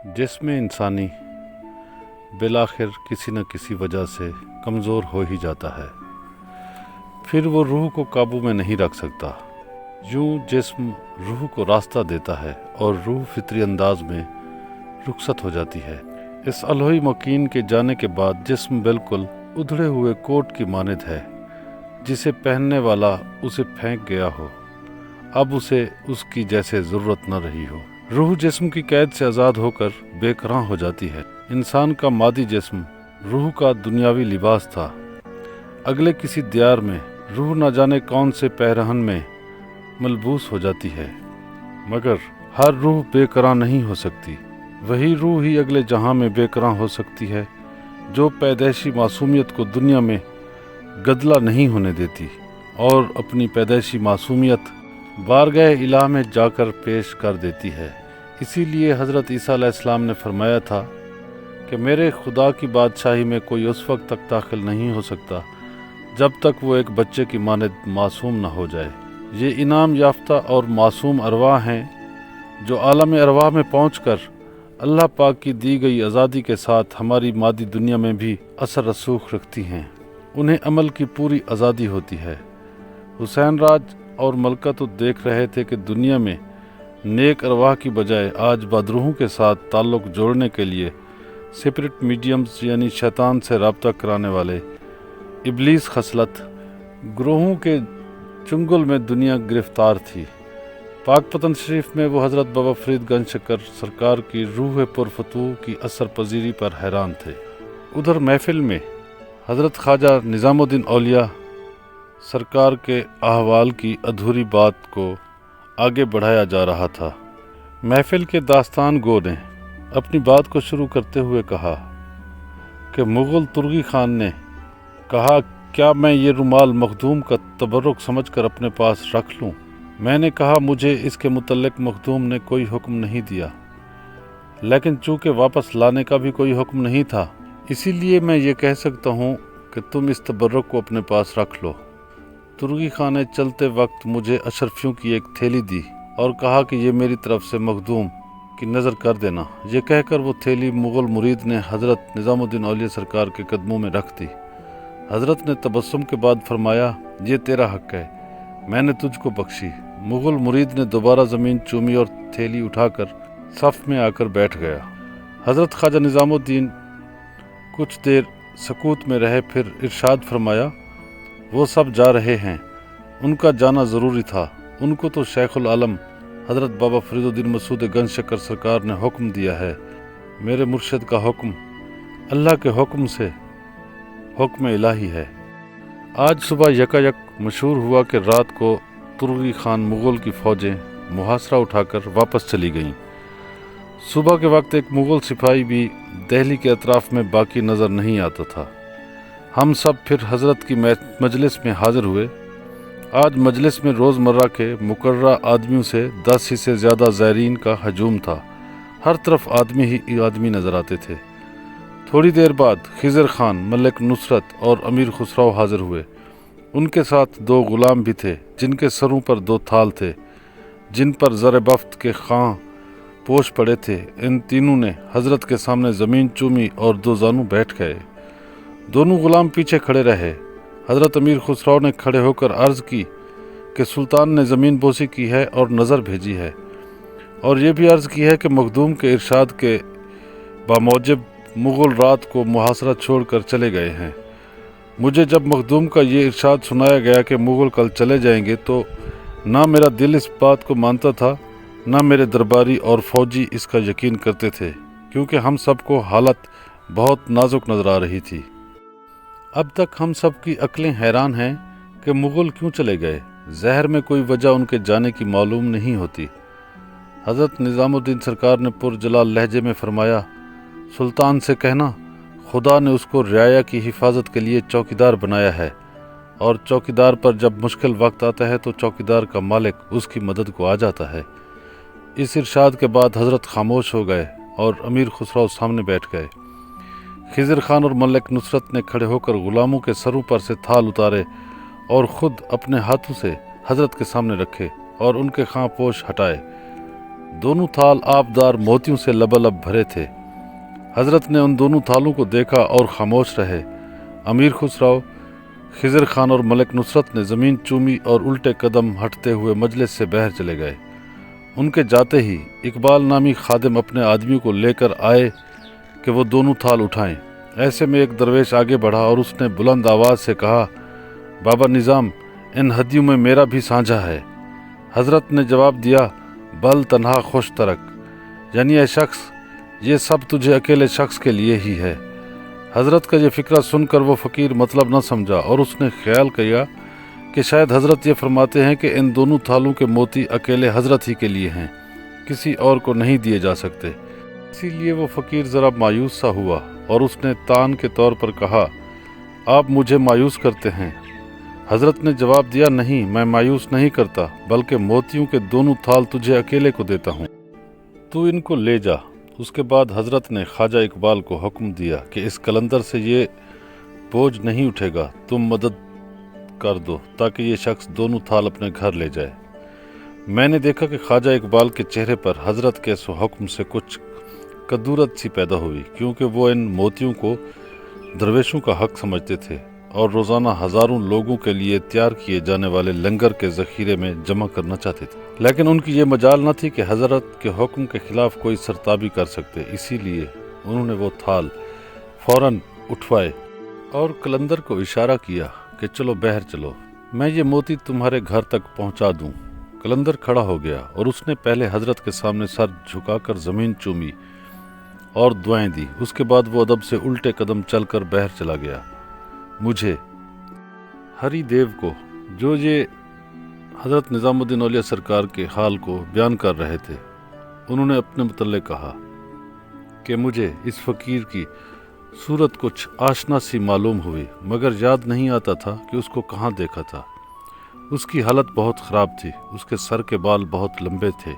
जिस्म इंसानी बिलाखिर किसी न किसी वजह से कमज़ोर हो ही जाता है, फिर वो रूह को काबू में नहीं रख सकता। यूं जिस्म रूह को रास्ता देता है और रूह फितरी अंदाज में रुखसत हो जाती है। इस अलहोई मकीन के जाने के बाद जिस्म बिल्कुल उधड़े हुए कोट की मानद है, जिसे पहनने वाला उसे फेंक गया हो, अब उसे उसकी जैसे ज़रूरत न रही हो। रूह जिस्म की कैद से आज़ाद होकर बेकरां हो जाती है। इंसान का मादी जिस्म रूह का दुनियावी लिबास था। अगले किसी दियार में रूह न जाने कौन से पैरहन में मलबूस हो जाती है, मगर हर रूह बेकरां नहीं हो सकती। वही रूह ही अगले जहां में बेकरां हो सकती है जो पैदाइशी मासूमियत को दुनिया में गदला नहीं होने देती और अपनी पैदाइशी मासूमियत बारगाह इलाह में जाकर पेश कर देती है। इसीलिए हज़रत ईसा अलैहिस्सलाम ने फरमाया था कि मेरे खुदा की बादशाही में कोई उस वक्त तक दाखिल नहीं हो सकता जब तक वो एक बच्चे की मानद मासूम न हो जाए। ये इनाम याफ्ता और मासूम अरवाह हैं जो आलम अरवाह में पहुंचकर अल्लाह पाक की दी गई आज़ादी के साथ हमारी मादी दुनिया में भी असर रसूख रखती हैं। उन्हें अमल की पूरी आज़ादी होती है। हुसैन राज और मलका तो देख रहे थे कि दुनिया में नेक अरवाह की बजाय आज बदरूहों के साथ ताल्लुक़ जोड़ने के लिए स्पिरिट मीडियम्स यानी शैतान से रब्ता कराने वाले इब्लीस खसलत ग्रोहों के चुंगल में दुनिया गिरफ्तार थी। पाक पतन शरीफ में वो हज़रत बाबा फरीद गंज शक्कर सरकार की रूह पुरफतूह की असर पजीरी पर हैरान थे। उधर महफिल में हज़रत ख्वाजा निज़ामुद्दीन औलिया सरकार के अहवाल की अधूरी बात को आगे बढ़ाया जा रहा था। महफिल के दास्तान गो ने अपनी बात को शुरू करते हुए कहा कि मुग़ल तुर्गी खान ने कहा, क्या मैं ये रुमाल मखदूम का तबर्रुक समझकर अपने पास रख लूं? मैंने कहा, मुझे इसके मुतल्लिक मखदूम ने कोई हुक्म नहीं दिया, लेकिन चूँकि वापस लाने का भी कोई हुक्म नहीं था, इसीलिए मैं ये कह सकता हूँ कि तुम इस तबर्रुक को अपने पास रख लो। तुर्गी खान ने चलते वक्त मुझे अशरफियों की एक थैली दी और कहा कि ये मेरी तरफ से मखदूम की नज़र कर देना। ये कहकर वो थैली मुग़ल मुरीद ने हज़रत निज़ामुद्दीन औलिया सरकार के कदमों में रख दी। हज़रत ने तबस्सुम के बाद फरमाया, ये तेरा हक़ है, मैंने तुझको बख्शी। मुग़ल मुरीद ने दोबारा ज़मीन चूमी और थैली उठाकर सफ़ में आकर बैठ गया। हज़रत ख्वाजा निज़ामुद्दीन कुछ देर सकूत में रहे, फिर इरशाद फरमाया, वो सब जा रहे हैं, उनका जाना ज़रूरी था। उनको तो शेखुल आलम हज़रत बाबा फरीदुद्दीन मसूद गंज शक्कर सरकार ने हुक्म दिया है। मेरे मुर्शिद का हुक्म अल्लाह के हुक्म से हुक्म इलाही है। आज सुबह यकायक मशहूर हुआ कि रात को तुर्गी खान मुग़ल की फ़ौजें मुहासरा उठाकर वापस चली गईं। सुबह के वक्त एक मुग़ल सिपाही भी दिल्ली के अतराफ़ में बाकी नज़र नहीं आता था। हम सब फिर हज़रत की मजलिस में हाज़िर हुए। आज मजलिस में रोज़मर्रा के मुकर्रर आदमियों से 10 ही से ज़्यादा ज़ायरीन का हजूम था। हर तरफ आदमी ही आदमी नज़र आते थे। थोड़ी देर बाद खिज़र खान, मलिक नुसरत और अमीर खुसरो हाज़िर हुए। उनके साथ 2 ग़ुलाम भी थे जिनके सरों पर 2 थाल थे जिन पर ज़र बफ्त के खां पोश पड़े थे। इन तीनों ने हज़रत के सामने ज़मीन चूमी और 2 जानू बैठ गए। दोनों ग़ुलाम पीछे खड़े रहे। हज़रत अमीर खुसरो ने खड़े होकर अर्ज़ की कि सुल्तान ने ज़मीन बोसी की है और नज़र भेजी है, और ये भी अर्ज़ की है कि मखदूम के इरशाद के बामौजब मुग़ल रात को मुहासरा छोड़कर चले गए हैं। मुझे जब मखदूम का ये इरशाद सुनाया गया कि मुग़ल कल चले जाएंगे, तो ना मेरा दिल इस बात को मानता था, ना मेरे दरबारी और फ़ौजी इसका यकीन करते थे, क्योंकि हम सबको हालत बहुत नाजुक नज़र आ रही थी। अब तक हम सब की अक्लें हैरान हैं कि मुग़ल क्यों चले गए। ज़हर में कोई वजह उनके जाने की मालूम नहीं होती। हज़रत निज़ामुद्दीन सरकार ने पुरजलाल लहजे में फरमाया, सुल्तान से कहना खुदा ने उसको रियाया की हिफाजत के लिए चौकीदार बनाया है, और चौकीदार पर जब मुश्किल वक्त आता है तो चौकीदार का मालिक उसकी मदद को आ जाता है। इस इरशाद के बाद हज़रत खामोश हो गए और अमीर खुसरो सामने बैठ गए। खिज़र खान और मलिक नुसरत ने खड़े होकर ग़ुलामों के सरों पर से थाल उतारे और ख़ुद अपने हाथों से हज़रत के सामने रखे और उनके खां पोश हटाए। दोनों थाल आबदार मोतियों से लबालब भरे थे। हजरत ने उन दोनों थालों को देखा और खामोश रहे। अमीर खुसराव, खिजर खान और मलिक नुसरत ने ज़मीन चूमी और उल्टे कदम हटते हुए मजलिस से बाहर चले गए। उनके जाते ही इकबाल नामी खादिम अपने आदमियों को लेकर आए कि वो दोनों थाल उठाएं। ऐसे में एक दरवेश आगे बढ़ा और उसने बुलंद आवाज़ से कहा, बाबा निज़ाम, इन हदियों में मेरा भी साझा है। हजरत ने जवाब दिया, बल तन्हा खुश तरक, यानी ए शख्स, ये सब तुझे अकेले शख्स के लिए ही है। हजरत का ये फिक्रा सुनकर वो फ़कीर मतलब न समझा और उसने ख्याल किया कि शायद हजरत ये फरमाते हैं कि इन दोनों थालों के मोती अकेले हजरत ही के लिए हैं, किसी और को नहीं दिए जा सकते। इसीलिए वो फ़कीर ज़रा मायूस सा हुआ और उसने तान के तौर पर कहा, आप मुझे मायूस करते हैं। हजरत ने जवाब दिया, नहीं, मैं मायूस नहीं करता, बल्कि मोतियों के दोनों थाल तुझे अकेले को देता हूँ, तू इनको ले जा। उसके बाद हजरत ने ख्वाजा इकबाल को हुक्म दिया कि इस कलंदर से ये बोझ नहीं उठेगा, तुम मदद कर दो ताकि ये शख्स दोनों थाल अपने घर ले जाए। मैंने देखा कि ख्वाजा इकबाल के चेहरे पर हजरत के इस हुक्म से कुछ कदूरत सी पैदा हुई, क्योंकि वो इन मोतियों को दरवेशों का हक समझते थे और रोज़ाना हज़ारों लोगों के लिए तैयार किए जाने वाले लंगर के ज़ख़ीरे में जमा करना चाहते थे। लेकिन उनकी ये मजाल न थी कि हजरत के हुक्म के खिलाफ कोई सरताबी कर सकते। इसीलिए उन्होंने वो थाल फ़ौरन उठवाए और कलंदर को इशारा किया कि चलो बाहर चलो, मैं ये मोती तुम्हारे घर तक पहुंचा दूं। कलंदर खड़ा हो गया और उसने पहले हजरत के सामने सर झुकाकर ज़मीन चूमी और दुआएं दी। उसके बाद वो अदब से उल्टे कदम चलकर बाहर चला गया। मुझे हरि देव को, जो ये हज़रत निज़ामुद्दीन औलिया सरकार के हाल को बयान कर रहे थे, उन्होंने अपने मुतल्लिक़ कहा कि मुझे इस फ़कीर की सूरत कुछ आशना सी मालूम हुई, मगर याद नहीं आता था कि उसको कहाँ देखा था। उसकी हालत बहुत ख़राब थी। उसके सर के बाल बहुत लंबे थे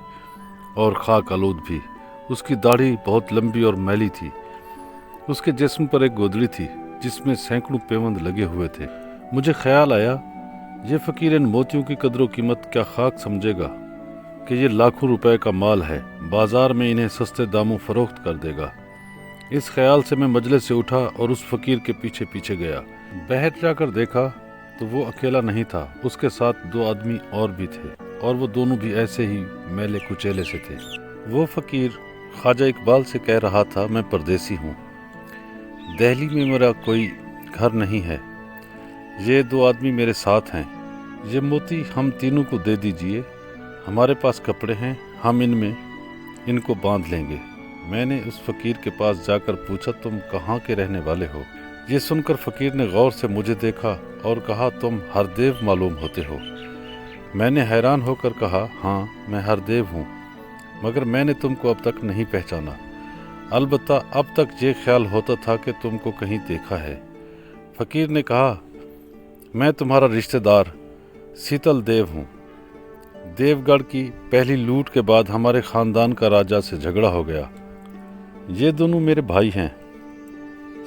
और खाक आलूद भी। उसकी दाढ़ी बहुत लंबी और मैली थी। उसके जिस्म पर एक गोदड़ी थी जिसमें सैकड़ों पेवंद लगे हुए थे। मुझे ख्याल आया, ये फ़कीर इन मोतियों की कदर कीमत क्या खाक समझेगा कि ये लाखों रुपए का माल है, बाज़ार में इन्हें सस्ते दामों फ़रोख्त कर देगा। इस ख्याल से मैं मजलिस से उठा और उस फ़कीर के पीछे पीछे गया। बाहर जाकर देखा तो वो अकेला नहीं था, उसके साथ दो आदमी और भी थे और वो दोनों भी ऐसे ही मैले कुचेले से थे। वो फ़कीर ख्वाजा इकबाल से कह रहा था, मैं परदेसी हूँ, दिल्ली में मेरा कोई घर नहीं है, ये दो आदमी मेरे साथ हैं, ये मोती हम तीनों को दे दीजिए, हमारे पास कपड़े हैं, हम इनमें इनको बांध लेंगे। मैंने उस फ़कीर के पास जाकर पूछा, तुम कहाँ के रहने वाले हो? ये सुनकर फ़कीर ने गौर से मुझे देखा और कहा, तुम हरदेव मालूम होते हो। मैंने हैरान होकर कहा, हाँ, मैं हरदेव हूँ, मगर मैंने तुमको अब तक नहीं पहचाना। अलबत्ता अब तक ये ख्याल होता था कि तुमको कहीं देखा है। फ़कीर ने कहा, मैं तुम्हारा रिश्तेदार शीतल देव हूँ। देवगढ़ की पहली लूट के बाद हमारे ख़ानदान का राजा से झगड़ा हो गया। ये दोनों मेरे भाई हैं,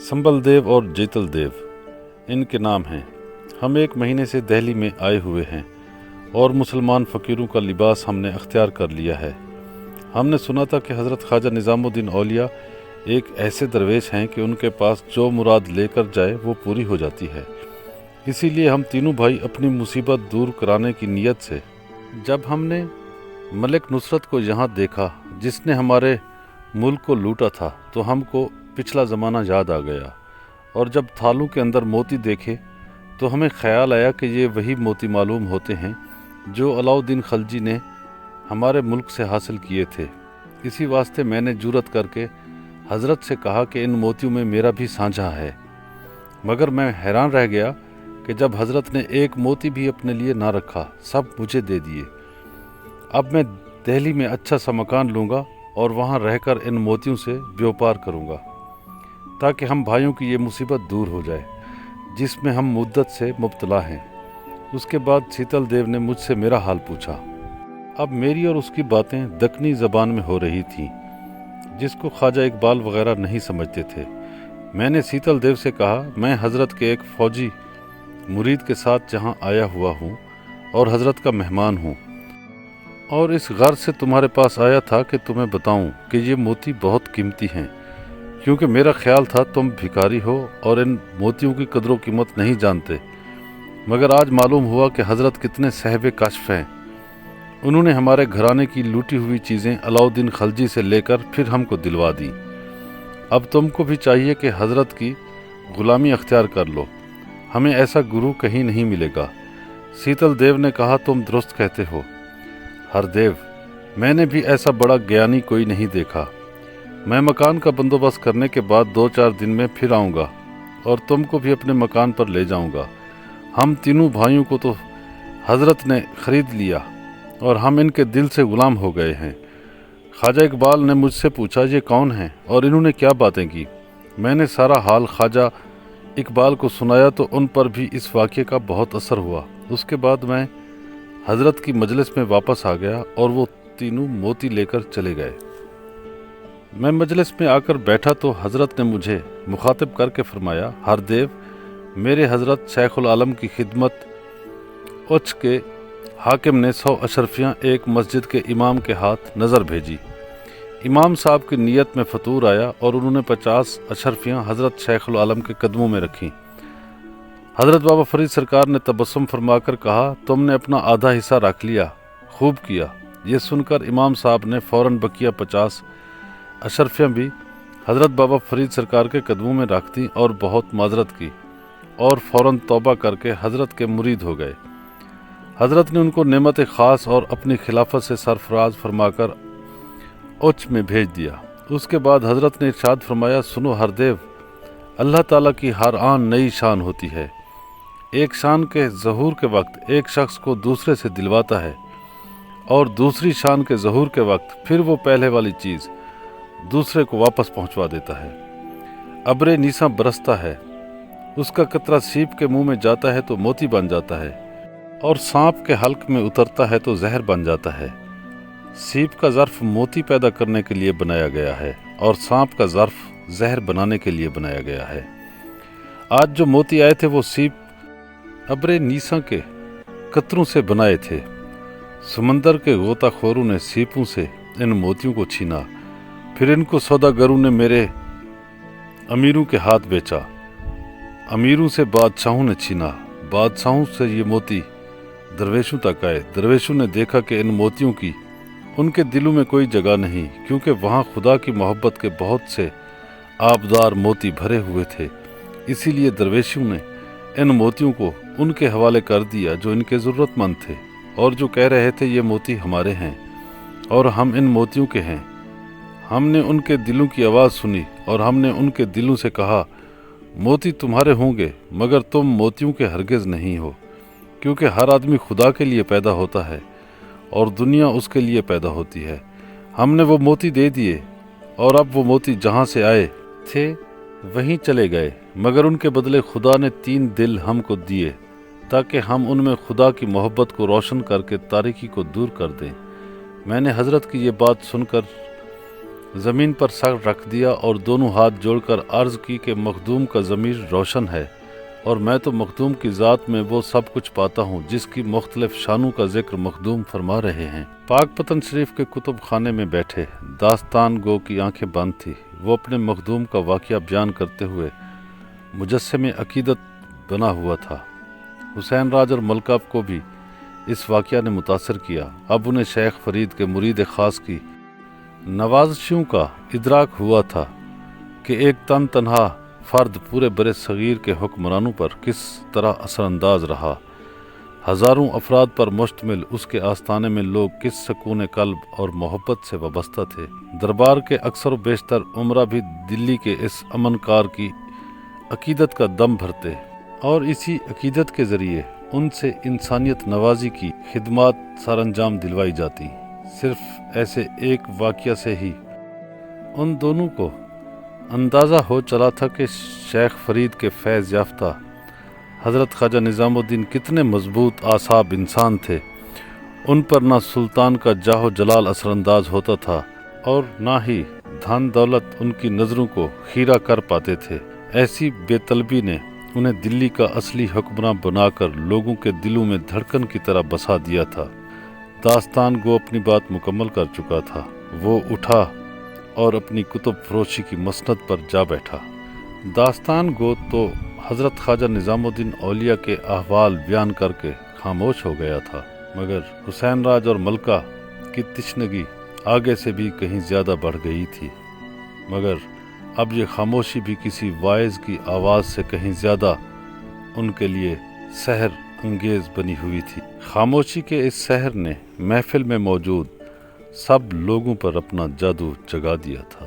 संबल देव और जेतल देव इनके नाम हैं। हम 1 महीने से दिल्ली में आए हुए हैं और मुसलमान फ़कीरों का लिबास हमने अख्तियार कर लिया है। हमने सुना था कि हज़रत ख्वाजा निज़ामुद्दीन औलिया एक ऐसे दरवेश हैं कि उनके पास जो मुराद लेकर जाए वो पूरी हो जाती है। इसीलिए हम तीनों भाई अपनी मुसीबत दूर कराने की नीयत से, जब हमने मलिक नुसरत को यहाँ देखा जिसने हमारे मुल्क को लूटा था, तो हमको पिछला ज़माना याद आ गया और जब थालों के अंदर मोती देखे तो हमें ख्याल आया कि ये वही मोती मालूम होते हैं जो अलाउद्दीन खलजी ने हमारे मुल्क से हासिल किए थे। इसी वास्ते मैंने जुरत करके हज़रत से कहा कि इन मोतियों में मेरा भी साझा है, मगर मैं हैरान रह गया कि जब हज़रत ने एक मोती भी अपने लिए ना रखा, सब मुझे दे दिए। अब मैं दिल्ली में अच्छा सा मकान लूँगा और वहाँ रहकर इन मोतियों से व्यापार करूँगा ताकि हम भाइयों की ये मुसीबत दूर हो जाए जिसमें हम मुद्दत से मुब्तला हैं। उसके बाद शीतल देव ने मुझसे मेरा हाल पूछा। अब मेरी और उसकी बातें दक्कनी ज़बान में हो रही थीं जिसको ख्वाजा इकबाल वगैरह नहीं समझते थे। मैंने शीतल देव से कहा, मैं हज़रत के एक फ़ौजी मुरीद के साथ जहाँ आया हुआ हूँ और हज़रत का मेहमान हूँ। اور اس غرض سے تمہارے پاس آیا تھا کہ تمہیں بتاؤں کہ یہ موتی بہت قیمتی ہیں، کیونکہ میرا خیال تھا تم بھکاری ہو اور ان موتیوں کی قدر و قیمت نہیں جانتے، مگر آج معلوم ہوا کہ حضرت کتنے صاحب کشف ہیں۔ انہوں نے ہمارے گھرانے کی لوٹی ہوئی چیزیں علاؤالدین خلجی سے لے کر پھر ہم کو دلوا دی۔ اب تم کو بھی چاہیے کہ حضرت کی غلامی اختیار کر لو، ہمیں ایسا گرو کہیں نہیں ملے گا۔ سیتل دیو نے کہا، تم درست کہتے ہو ہردیو، میں نے بھی ایسا بڑا گیانی کوئی نہیں دیکھا۔ میں مکان کا بندوبست کرنے کے بعد 2-4 دن میں پھر آؤں گا اور تم کو بھی اپنے مکان پر لے جاؤں گا۔ ہم تینوں بھائیوں کو تو حضرت نے خرید لیا اور ہم ان کے دل سے غلام ہو گئے ہیں۔ خواجہ اقبال نے مجھ سے پوچھا، یہ کون ہیں اور انہوں نے کیا باتیں کی؟ میں نے سارا حال خواجہ اقبال کو سنایا تو ان پر بھی اس واقعے کا بہت اثر ہوا۔ اس کے بعد میں حضرت کی مجلس میں واپس آ گیا اور وہ تینوں موتی لے کر چلے گئے۔ میں مجلس میں آ کر بیٹھا تو حضرت نے مجھے مخاطب کر کے فرمایا، ہردیو، میرے حضرت شیخ العالم کی خدمت اچ کے حاکم نے 100 اشرفیاں ایک مسجد کے امام کے ہاتھ نظر بھیجی۔ امام صاحب کی نیت میں فطور آیا اور انہوں نے 50 اشرفیاں حضرت شیخ العالم کے قدموں میں رکھیں۔ حضرت بابا فرید سرکار نے تبسم فرما کر کہا، تم نے اپنا آدھا حصہ رکھ لیا، خوب کیا۔ یہ سن کر امام صاحب نے فوراً بقیہ 50 اشرفیاں بھی حضرت بابا فرید سرکار کے قدموں میں رکھ دیں اور بہت معذرت کی اور فوراً توبہ کر کے حضرت کے مرید ہو گئے۔ حضرت نے ان کو نعمت خاص اور اپنی خلافت سے سرفراز فرما کر اوچ میں بھیج دیا۔ اس کے بعد حضرت نے ارشاد فرمایا، سنو ہردیو، اللہ تعالیٰ کی ہر آن نئی شان ہوتی ہے۔ ایک شان کے ظہور کے وقت ایک شخص کو دوسرے سے دلواتا ہے اور دوسری شان کے ظہور کے وقت پھر وہ پہلے والی چیز دوسرے کو واپس پہنچوا دیتا ہے۔ ابر نیساں برستا ہے، اس کا قطرہ سیپ کے منہ میں جاتا ہے تو موتی بن جاتا ہے، اور سانپ کے حلق میں اترتا ہے تو زہر بن جاتا ہے۔ سیپ کا ظرف موتی پیدا کرنے کے لیے بنایا گیا ہے اور سانپ کا ظرف زہر بنانے کے لیے بنایا گیا ہے۔ آج جو موتی آئے تھے وہ سیپ ابر نیساں کے قطروں سے بنائے تھے۔ سمندر کے غوطہ خوروں نے سیپوں سے ان موتیوں کو چھینا، پھر ان کو سوداگروں نے میرے امیروں کے ہاتھ بیچا، امیروں سے بادشاہوں نے چھینا، بادشاہوں سے یہ موتی درویشوں تک آئے۔ درویشوں نے دیکھا کہ ان موتیوں کی ان کے دلوں میں کوئی جگہ نہیں، کیونکہ وہاں خدا کی محبت کے بہت سے آبدار موتی بھرے ہوئے تھے۔ اسی لیے درویشوں نے ان موتیوں کو ان کے حوالے کر دیا جو ان کے ضرورت مند تھے اور جو کہہ رہے تھے یہ موتی ہمارے ہیں اور ہم ان موتیوں کے ہیں۔ ہم نے ان کے دلوں کی آواز سنی اور ہم نے ان کے دلوں سے کہا، موتی تمہارے ہوں گے مگر تم موتیوں کے ہرگز نہیں ہو، کیونکہ ہر آدمی خدا کے لیے پیدا ہوتا ہے اور دنیا اس کے لیے پیدا ہوتی ہے۔ ہم نے وہ موتی دے دیے اور اب وہ موتی جہاں سے آئے تھے وہیں چلے گئے، مگر ان کے بدلے خدا نے 3 دل ہم کو دیے تاکہ ہم ان میں خدا کی محبت کو روشن کر کے تاریکی کو دور کر دیں۔ میں نے حضرت کی یہ بات سن کر زمین پر سر رکھ دیا اور دونوں ہاتھ جوڑ کر عرض کی کہ مخدوم کا ضمیر روشن ہے اور میں تو مخدوم کی ذات میں وہ سب کچھ پاتا ہوں جس کی مختلف شانوں کا ذکر مخدوم فرما رہے ہیں۔ پاک پتن شریف کے کتب خانے میں بیٹھے داستان گو کی آنکھیں بند تھی، وہ اپنے مخدوم کا واقعہ بیان کرتے ہوئے مجسم عقیدت بنا ہوا تھا۔ حسین راج اور ملکہ کو بھی اس واقعہ نے متاثر کیا۔ اب انہیں شیخ فرید کے مرید خاص کی نوازشوں کا ادراک ہوا تھا کہ ایک تنہا فرد پورے برِ صغیر کے حکمرانوں پر کس طرح اثر انداز رہا۔ ہزاروں افراد پر مشتمل اس کے آستانے میں لوگ کس سکون قلب اور محبت سے وابستہ تھے۔ دربار کے اکثر و بیشتر عمرہ بھی دلی کے اس امن کار کی عقیدت کا دم بھرتے اور اسی عقیدت کے ذریعے ان سے انسانیت نوازی کی خدمات سر انجام دلوائی جاتی۔ صرف ایسے ایک واقعہ سے ہی ان دونوں کو اندازہ ہو چلا تھا کہ شیخ فرید کے فیض یافتہ حضرت خواجہ نظام الدین کتنے مضبوط اعصاب انسان تھے۔ ان پر نہ سلطان کا جاہ و جلال اثر انداز ہوتا تھا اور نہ ہی دھن دولت ان کی نظروں کو خیرہ کر پاتے تھے۔ ایسی بے طلبی نے انہیں دلی کا اصلی حکمراں بنا کر لوگوں کے دلوں میں دھڑکن کی طرح بسا دیا تھا۔ داستان گو اپنی بات مکمل کر چکا تھا۔ وہ اٹھا اور اپنی کتب فروشی کی مسند پر جا بیٹھا۔ داستان گو تو حضرت خواجہ نظام الدین اولیاء کے احوال بیان کر کے خاموش ہو گیا تھا، مگر حسین راج اور ملکہ کی تشنگی آگے سے بھی کہیں زیادہ بڑھ گئی تھی۔ مگر اب یہ خاموشی بھی کسی واعظ کی آواز سے کہیں زیادہ ان کے لیے سحر انگیز بنی ہوئی تھی۔ خاموشی کے اس سحر نے محفل میں موجود سب لوگوں پر اپنا جادو جگا دیا تھا۔